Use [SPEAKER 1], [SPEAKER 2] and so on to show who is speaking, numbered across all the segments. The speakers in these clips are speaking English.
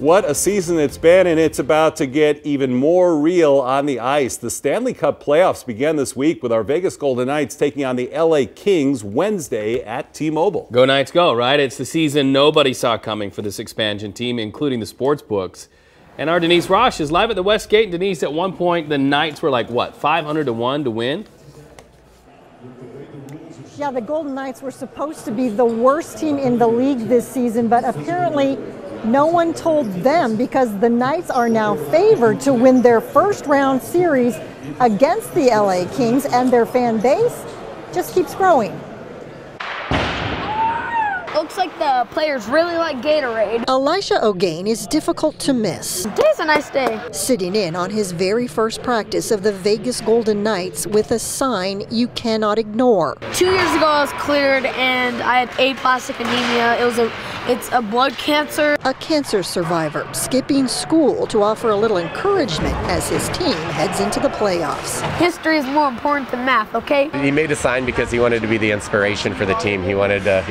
[SPEAKER 1] What a season it's been, and it's about to get even more real on the ice. The Stanley Cup playoffs began this week with our Vegas Golden Knights taking on the LA Kings Wednesday at T-Mobile.
[SPEAKER 2] Go Knights go, right? It's the season nobody saw coming for this expansion team, including the sports books. And our Denise Roche is live at the West Gate. And Denise, at one point, the Knights were like, what, 500 to 1 to win?
[SPEAKER 3] Yeah, the Golden Knights were supposed to be the worst team in the league this season, but apparently no one told them, because the Knights are now favored to win their first round series against the LA Kings, and their fan base just keeps growing.
[SPEAKER 4] Looks like the players really like Gatorade.
[SPEAKER 3] Elisha O'Gain is difficult to miss.
[SPEAKER 4] Today's a nice day.
[SPEAKER 3] Sitting in on his very first practice of the Vegas Golden Knights with a sign you cannot ignore.
[SPEAKER 4] 2 years ago I was cleared and I had aplastic anemia. It's a blood cancer.
[SPEAKER 3] A cancer survivor skipping school to offer a little encouragement as his team heads into the playoffs.
[SPEAKER 4] History is more important than math, okay?
[SPEAKER 5] He made a sign because he wanted to be the inspiration for the team. He wanted to,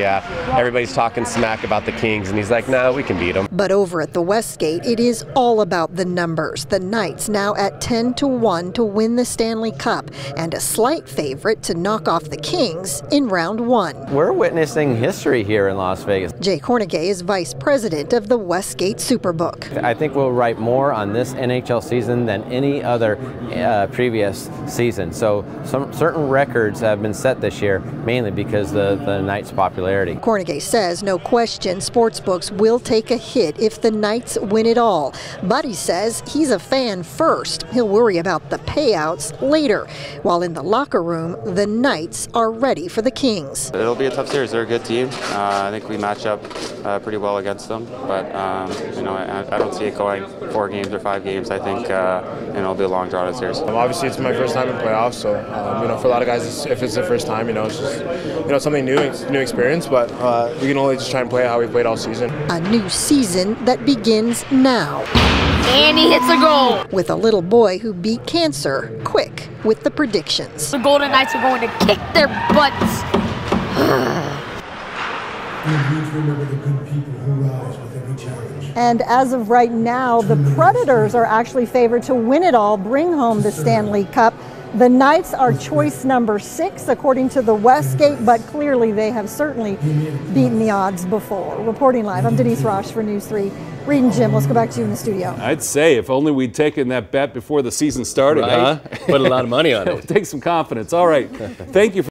[SPEAKER 5] everybody's talking smack about the Kings, and he's like, no, we can beat them.
[SPEAKER 3] But over at the Westgate, it is all about the numbers. The Knights now at 10 to 1 to win the Stanley Cup, and a slight favorite to knock off the Kings in round one.
[SPEAKER 6] We're witnessing history here in Las Vegas.
[SPEAKER 3] Jay Cornegay is vice president of the Westgate Superbook.
[SPEAKER 6] I think we'll write more on this NHL season than any other previous season. So some certain records have been set this year, mainly because of the Knights' popularity.
[SPEAKER 3] Cornegay says no question sportsbooks will take a hit if the Knights win it all. But he says he's a fan first. He'll worry about the payouts later. While in the locker room, the Knights are ready for the Kings.
[SPEAKER 7] It'll be a tough series. They're a good team. I think we match up pretty well against them, but I don't see it going 4 games or 5 games. I think it'll be a long drawn series.
[SPEAKER 8] Obviously, it's my first time in playoffs, so for a lot of guys, if it's the first time, it's just something new experience. But we can only just try and play how we played all season.
[SPEAKER 3] A new season that begins now.
[SPEAKER 4] And he hits a goal.
[SPEAKER 3] With a little boy who beat cancer quick with the predictions.
[SPEAKER 4] The Golden Knights are going to kick their butts.
[SPEAKER 3] And as of right now, the Predators are actually favored to win it all, bring home the Stanley Cup. The Knights are choice number 6, according to the Westgate, but clearly they have certainly beaten the odds before. Reporting live, I'm Denise Roche for News 3. Reed and Jim, let's go back to you in the studio.
[SPEAKER 1] I'd say if only we'd taken that bet before the season started.
[SPEAKER 2] Put a lot of money on it.
[SPEAKER 1] Take some confidence. All right. Thank you for